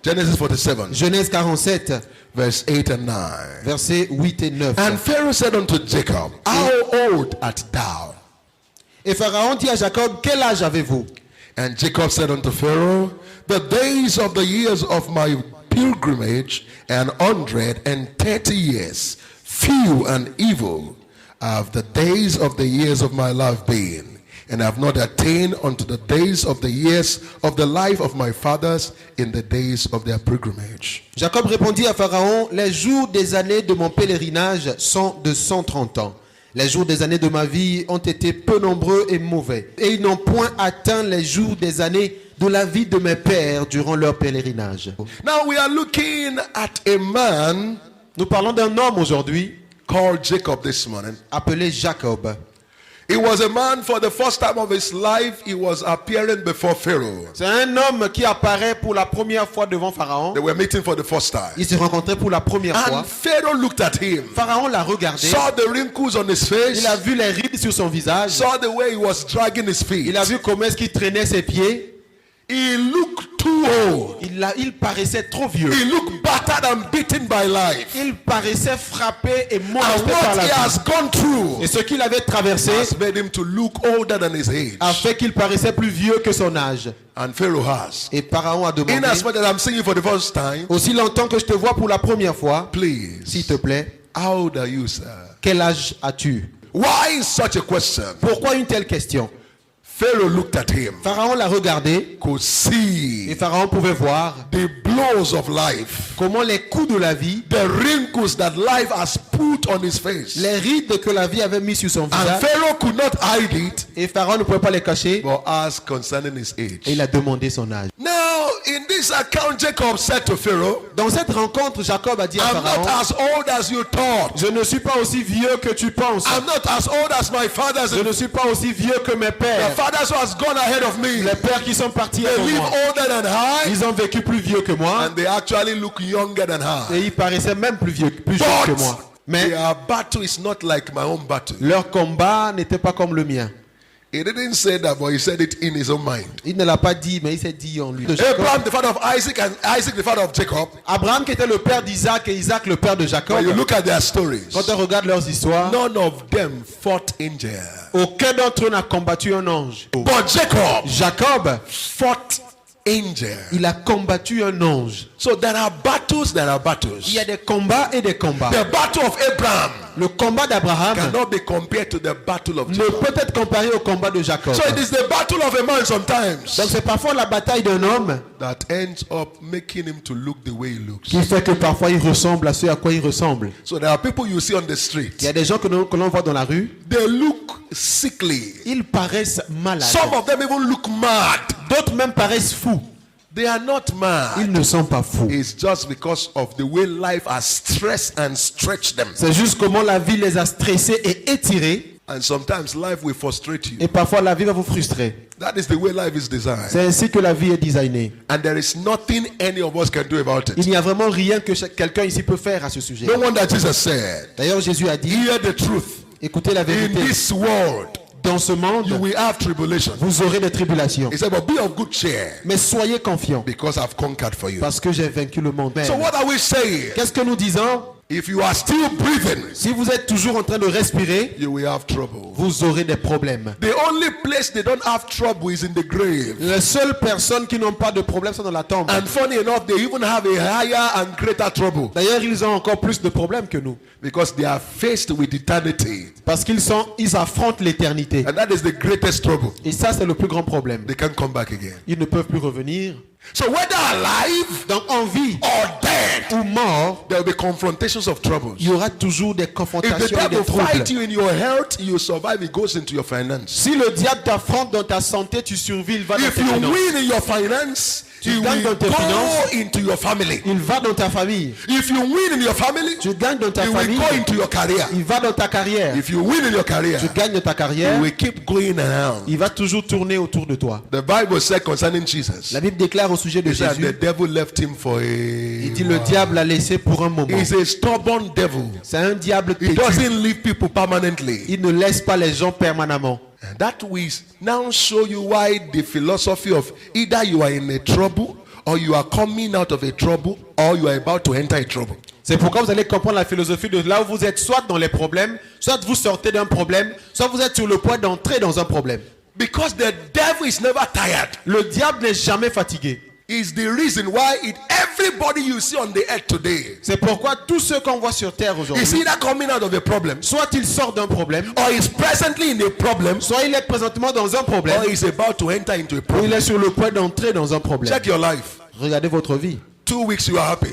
Genesis 47. Genèse 47, Verse 8 and 9. versets 8 et 9. And Pharaoh said unto Jacob, How old art thou? Et Pharaon dit à Jacob, quel âge avez-vous? And Jacob said unto Pharaoh, The days of the years of my pilgrimage, 130 years, few and evil, have the days of the years of my life been. And I have not attained unto the days of the years of the life of my fathers in the days of their pilgrimage. Jacob répondit à Pharaon, les jours des années de mon pèlerinage sont de 130 ans. Les jours des années de ma vie ont été peu nombreux et mauvais. Et ils n'ont point atteint les jours des années de la vie de mes pères durant leur pèlerinage. Now we are looking at a man Nous parlons d'un homme aujourd'hui called Jacob this morning. appelé Jacob. He was a man for the first time of his life. He was appearing before Pharaoh. C'est un homme qui apparaît pour la première fois devant Pharaon. They were meeting for the first time. Ils se rencontraient pour la première fois. And Pharaoh looked at him, Pharaon l'a regardé. saw the wrinkles on his face, Il a vu les rides sur son visage. saw the way he was dragging his feet. Il a vu comment est-ce qu'il traînait ses pieds. He looked too old. Il paraissait trop vieux. He looked battered and beaten by life. Il paraissait frappé et And molesté par what la he vie. has gone through Et ce qu'il avait traversé has made him to look older than his age. a fait qu'il paraissait plus vieux que son âge. And Pharaoh asked, Et Pharaon a demandé, in as much as I'm seeing you for the first time, aussi longtemps que je te vois pour la première fois, s'il please, te plaît, how old are you, sir? quel âge as-tu? Why such a question? Pourquoi une telle question? Pharaoh looked at him, Pharaon l'a regardé could et see Pharaon pouvait voir the blows of life, comment les coups de la vie, the wrinkles that life has put on his face. les rides que la vie avait mis sur son And visage. Pharaoh could not hide it, Et Pharaon ne pouvait pas les cacher. but asked concerning his age. Et il a demandé son âge. Now, in this account, Jacob said to Pharaoh, Dans cette rencontre, Jacob a dit à I'm Pharaon, not as old as you thought. je ne suis pas aussi vieux que tu penses. I'm not as old as my fathers. Je ne suis pas aussi vieux que mes The pères. fathers who has gone ahead of me, Les pères qui sont partis they avant live moi, older than I, ils ont vécu plus vieux que moi. and they actually look younger than I. Et ils paraissaient même plus vieux, plus jeunes que moi. But Mais their battle is not like my own battle. leur combat n'était pas comme le mien. He didn't say that, but he said it in his own mind. Il ne l'a pas dit, mais il s'est dit en lui. Abraham, the father of Isaac, and Isaac, the father of Jacob. Abraham qui était le père d'Isaac et Isaac le père de Jacob. When you look at their stories, Quand on regarde leurs histoires, none of them fought angel. aucun d'entre eux n'a combattu un ange. But Jacob, fought angel. il a combattu un ange. So there are battles, there are battles. Il y a des combats et des combats. The battle of Abraham Le combat d'Abraham cannot be compared to the battle of ne Jacob. peut être comparé au combat de Jacob. So it is the battle of a man sometimes Donc c'est parfois la bataille d'un homme that ends up making him to look the way he looks. qui fait que parfois il ressemble à ce à quoi il ressemble. So there are people you see on the street. Il y a des gens que l'on voit dans la rue, They look sickly. ils paraissent malades. Some of them even look mad. D'autres même paraissent fous. They are not mad. Ils ne sont pas fous. It's just because of the way life has stressed and stretched them. C'est juste comment la vie les a stressés et étirés. And sometimes life will frustrate you. Et parfois la vie va vous frustrer. That is the way life is designed. C'est ainsi que la vie est designée. And there is nothing any of us can do about Il it. n'y a vraiment rien que quelqu'un ici peut faire à ce sujet. No wonder Jesus said, D'ailleurs Jésus a dit, hear the truth. écoutez la In vérité. this world, Dans ce monde, you will have tribulation. vous aurez des tribulations. He said, but be of good cheer, Mais soyez confiants, because I've conquered for you. parce que j'ai vaincu le monde. So what are we saying? Qu'est-ce que nous disons? If you are still breathing, Si vous êtes toujours en train de respirer, you will have trouble. vous aurez des problèmes. The only place they don't have trouble is in the grave. Les seules personnes qui n'ont pas de problème sont dans la tombe. And funny enough, they even have a higher and greater trouble, D'ailleurs, ils ont encore plus de problèmes que nous. because they are faced with eternity. Parce qu'ils affrontent l'éternité. And that is the greatest trouble. Et ça, c'est le plus grand problème. They can't come back again. Ils ne peuvent plus revenir. So whether alive Donc, en vie or dead, ou mort, there will be confrontations of troubles. il y aura toujours des If the confrontations et devil des troubles. fight you in your health, you survive, it goes into your finance. Si le diable t'affronte dans ta santé, tu survis, il va dans If tes you finances. win in your finance, Tu he gagnes will dans tes go finances. into your family. Il va dans ta famille. If you win in your family, Tu gagnes dans ta he will famille. go into your career. Il va dans ta carrière. If you win in your career, Tu gagnes dans ta he carrière. will keep going around. Il va toujours tourner autour de toi. The Bible said concerning Jesus, La Bible déclare au sujet de it said the Jésus, devil left him for a il dit le diable l'a laissé pour un moment. He's a stubborn devil. C'est un diable He têtu. doesn't leave people permanently. Il ne laisse pas les gens permanemment. And that will now show you why the philosophy of either you are in a trouble or you are coming out of a trouble, or you are about to enter a trouble. C'est pourquoi vous allez comprendre la philosophie de là où vous êtes soit dans les problèmes, soit vous sortez d'un problème, soit vous êtes sur le point d'entrer dans un problème. Because the devil is never tired. Le diable n'est jamais fatigué. Is the reason why everybody you see on the earth today C'est pourquoi tous ceux qu'on voit sur terre is aujourd'hui, either coming out of a problem, soit il sort d'un problème, or is presently in a problem, soit il est présentement dans un problème, or is about to enter into a ou problem. il est sur le point d'entrer dans un problème. Check your life. Regardez votre vie. 2 weeks you are happy.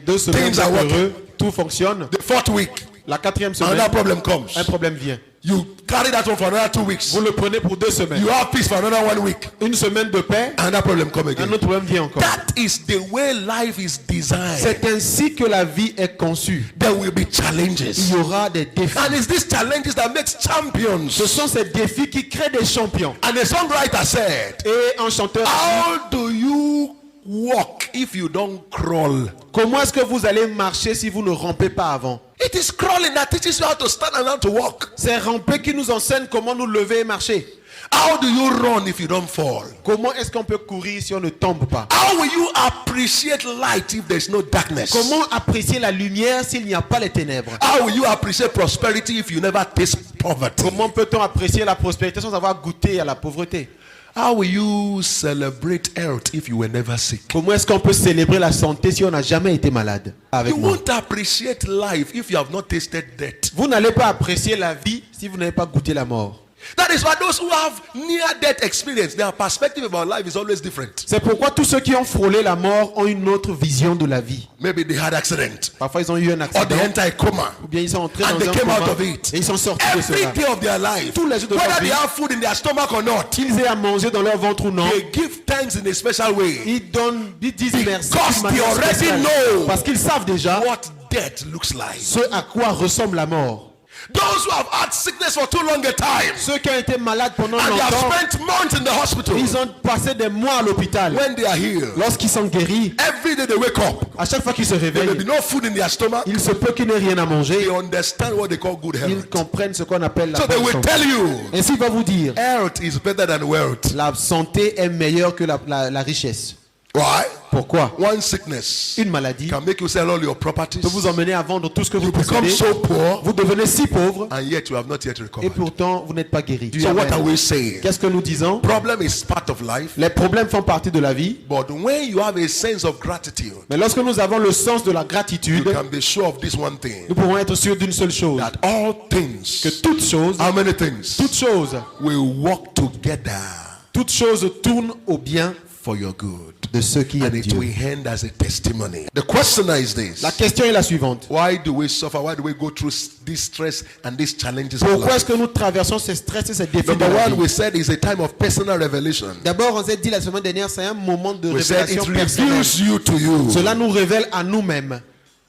2 semaines, Things vous are êtes working. heureux, tout fonctionne. The 4th week, La 4e semaine, another problem comes. un problème vient. You carry that one for another 2 weeks. Vous le prenez pour 2 semaines. You have peace for another 1 week. Une semaine de paix, Another problem come un again. autre problème vient encore. That is the way life is designed. C'est ainsi que la vie est conçue. There will be Il challenges. y aura des défis. And it's these challenges that makes champions. Ce sont ces défis qui créent des champions. And the songwriter said, Et un chanteur, how do you walk if you don't crawl? comment est-ce que vous allez marcher si vous ne rampez pas avant? It is crawling that teaches you how to stand and how to walk. C'est ramper qui nous enseigne comment nous lever et marcher. How do you run if you don't fall? Comment est-ce qu'on peut courir si on ne tombe pas? How will you appreciate light if there's no darkness? Comment apprécier la lumière s'il n'y a pas les ténèbres? How will you appreciate prosperity if you never taste poverty? Comment peut-on apprécier la prospérité sans avoir goûté à la pauvreté? How will you celebrate health if you were never sick? Comment est-ce qu'on peut célébrer la santé si on n'a jamais été malade? Avec You moi. won't appreciate life if you have not tasted death. Vous n'allez pas apprécier la vie si vous n'avez pas goûté la mort. That is why those who have near-death experience, their perspective about life is always different. C'est pourquoi tous ceux qui ont frôlé la mort ont une autre vision de la vie. Maybe they had accident, Parfois ils ont eu un or accident, they enter a coma, ou bien ils sont entrés and dans they un came out coma of it. et ils sont sortis de Every cela. day of their life, Tous les jours de leur whether vie, they have food in their stomach or not, qu'ils aient à manger dans leur ventre ou non, they give thanks in a special way. ils disent merci Because d'une manière they already spéciale. know Parce qu'ils savent déjà what death looks like. ce à quoi ressemble la mort. Those who have had sickness for too long a time, Ceux qui ont été malades pendant and they have longtemps, spent months in the hospital, ils ont passé des mois à l'hôpital. when they are healed, Lorsqu'ils sont guéris, every day they wake up, à chaque fois qu'ils se there may be réveillent, no food in their stomach. il se peut qu'ils n'aient rien à They manger. understand what they call good Ils health. comprennent ce qu'on appelle la So they bonne will santé. tell you, Ainsi, il va vous dire, health is better than wealth. la santé est meilleure que la richesse. Why? Pourquoi? One sickness Une maladie can make you sell all your properties. peut vous emmener à vendre tout ce que You vous become possédez. so poor, Vous devenez si pauvre and yet you have not yet et recovered. pourtant vous n'êtes pas guéri. So what are we saying? Qu'est-ce que nous disons? Problem is part of life, Les problèmes font partie de la vie, but when you have a sense of gratitude, mais lorsque nous avons le sens de la you gratitude, can be sure of this one thing, nous pourrons être sûrs d'une seule chose, that all que things, toutes choses, how many things, will work together toutes choses tournent au bien for your good, de ceux qui and aiment it Dieu. will end as a testimony. The question is this: La question est la suivante. why do we suffer? Why do we go through this stress and these challenges of Pourquoi est-ce life? que nous traversons ces stress et ces défis de Number la one, vie? we said is a time of personal revelation. D'abord, on s'est dit la semaine dernière, c'est un moment de We said it révélation personnelle. reveals you to you. Cela nous révèle à nous-mêmes.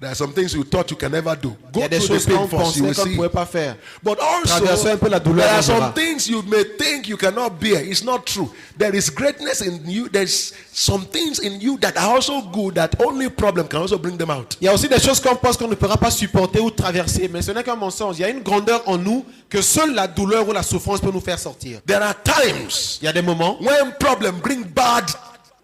There are some things you thought you can never do. Il y Go a des through choses the pain qu'on first, you pensait will qu'on ne see. pouvait pas faire. But Traverser also, un peu la douleur, there are on verra. some things you may think you cannot bear. It's not true. There is greatness in you. There's some things in you that are also good that only problem can also bring them out. Il y a aussi des choses qu'on pense qu'on ne pourra pas supporter ou traverser, mais ce n'est qu'un mensonge. Il y a une grandeur en nous que seule la douleur ou la souffrance peut nous faire sortir. There are times Il y a des moments when problems bring bad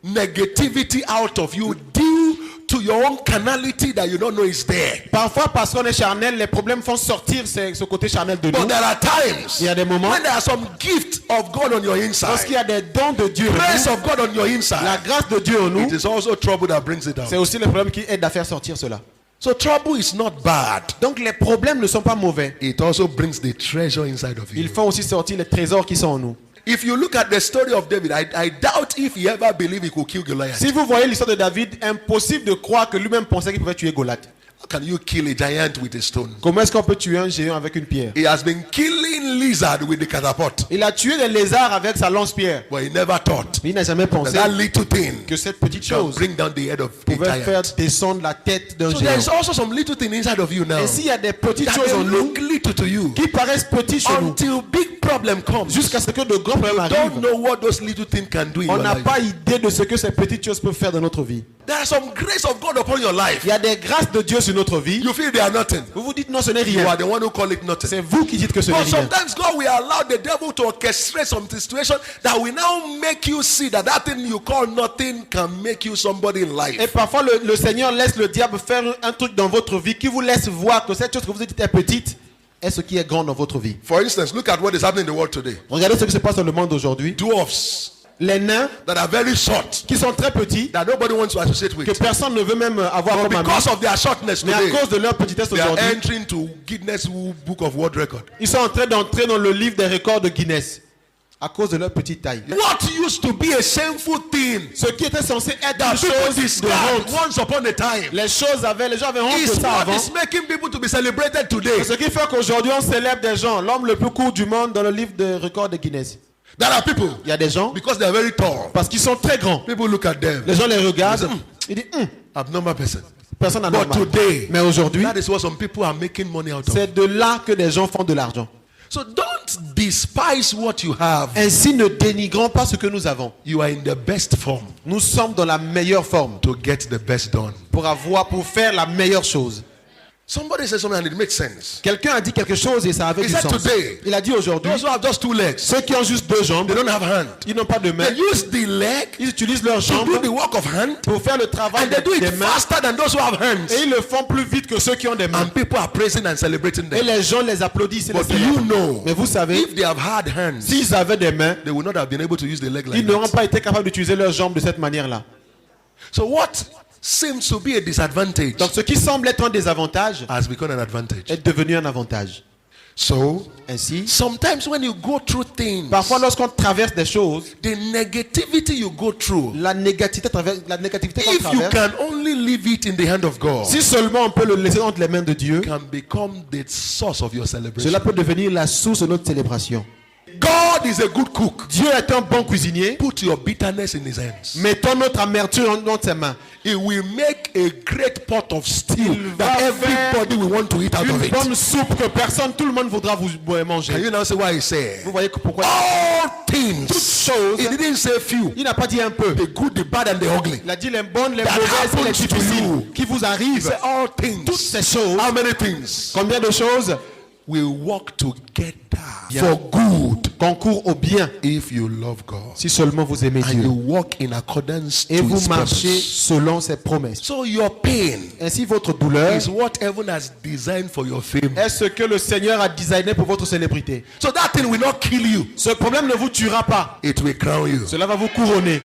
negativity out of you due to your own carnality that you don't know is there. parfois parce qu'on est charnel, les problèmes font sortir ce côté charnel de nous. But there are times Il y a des moments when there are some gift of God on your lorsqu'il y inside, a des dons de Dieu en grace nous, of God on your la inside. grâce de Dieu en nous, It is also trouble that brings it c'est out. aussi le problème qui aide à faire sortir cela. So trouble is not bad. Donc les problèmes ne sont pas mauvais. It also brings the treasure inside of Ils you. font aussi sortir les trésors qui sont en nous. If you look at the story of David, I doubt if he ever believed he could kill Goliath. Si vous voyez l'histoire de David, impossible de croire que lui-même pensait qu'il pouvait tuer Goliath. How can you kill a giant with a stone? Comment est-ce qu'on peut tuer un géant avec une pierre? He has been killing lizard with the catapult, Il a tué des lézards avec sa lance-pierre. but he never thought Mais il n'a jamais that pensé that little thing que cette petite can chose bring down the head of a pouvait faire giant. descendre la tête d'un So there is géant. also some little thing inside of you now Et s'il y a des petites that choses en may nous look little to you qui paraissent petites chez nous, until big problem comes. jusqu'à ce que de grands problèmes Don't arrivent, know what those little things can do in on your n'a life. pas idée de ce que ces petites choses peuvent faire dans notre vie. There are some grace of God upon your life. Il y a des grâces de Dieu sur notre vie, you feel they are nothing. vous vous dites non, ce n'est You rien. are the one who call it nothing. C'est vous qui dites que ce n'est But rien. sometimes God will allow the devil to orchestrate some situation that will now make you see that that thing you call nothing can make you somebody in life. Et parfois, le Seigneur laisse le diable faire un truc dans votre vie qui vous laisse voir que cette chose que vous dites est petite est ce qui est grand dans votre vie. For instance, look at what is happening in the world today. Regardez ce qui se passe dans le monde aujourd'hui. Dwarfs Les nains that are very short, qui sont très petits, that nobody wants to associate que with. personne ne veut même avoir But comme amis. because of their shortness Mais à today, cause de leur petitesse they are aujourd'hui, entering to Guinness Book of World Record. ils sont en train d'entrer dans le livre des records de Guinness. À cause de leur petite taille. What used to be a shameful thing Ce qui était censé être that une people chose de discarded honte. once upon a time Les gens avaient honte de is ça what avant. is making people to be celebrated today. Ce qui fait qu'aujourd'hui on célèbre des gens, l'homme le plus court du monde dans le livre des records de Guinness. There are people, Il y a des gens, because they are very tall, parce qu'ils sont très grands, people look at them, les gens les regardent, ils disent abnormal person. personne n'a But normal. today, Mais aujourd'hui, that is what some people are making money out of. c'est de là que des gens font de l'argent. So don't despise what you have. Ainsi, ne dénigrons pas ce que nous avons. You are in the best form Nous sommes dans la meilleure forme to get the best done. pour faire la meilleure chose. Somebody said something and it makes sense. Quelqu'un a dit quelque chose et ça avait He du said sens. today, Il a dit aujourd'hui, those who have just 2 legs, ceux qui ont juste deux jambes, they don't have hand. ils n'ont pas de main. They use the leg Ils utilisent leurs to jambes do the work of hand, pour faire le travail and they do des it mains. faster than those who have hands. Et ils le font plus vite que ceux qui ont des mains. And people are praising and celebrating Et them. les gens les applaudissent et les But do you célèbrent. know, Mais vous savez, if they have had hands, s'ils avaient des mains, they would not have been able to use the leg like ils n'auraient that. pas été capables d'utiliser leurs jambes de cette manière-là. So what seems to be a disadvantage Donc ce qui semble être un désavantage has become an advantage. est devenu un avantage. So Ainsi, sometimes when you go through things, parfois lorsqu'on traverse des choses, the negativity you go through, la négativité qu'on if you traverse, can only leave it in the hand of God, si seulement on peut le laisser entre les mains de Dieu, can become the source of your celebration. cela peut devenir la source de notre célébration. God is a good cook. Dieu est un bon cuisinier. Put your bitterness in his hands. Mettons notre amertume dans ses mains. He will make a great pot of stew Il that va everybody will want to eat out of Une it. bonne soupe que personne, tout le monde voudra vous Can manger. you now say why he said? Vous voyez pourquoi All things. choses. He didn't say few. Il n'a pas dit un peu. The good, the bad, and the ugly. Il a dit les bonnes, les That mauvaises et les happens to difficiles you. qui vous He arrivent. said all things. Toutes ces choses. How many things Combien de choses will work together for good concourent au bien if you love God si seulement vous aimez and you Dieu walk in accordance et to vous His marchez purpose. selon ses promesses. So your pain Ainsi, votre douleur is what heaven has designed for your fame. est ce que le Seigneur a designé pour votre célébrité. So that thing will not kill you. Ce problème ne vous tuera pas. It will crown you. Cela va vous couronner.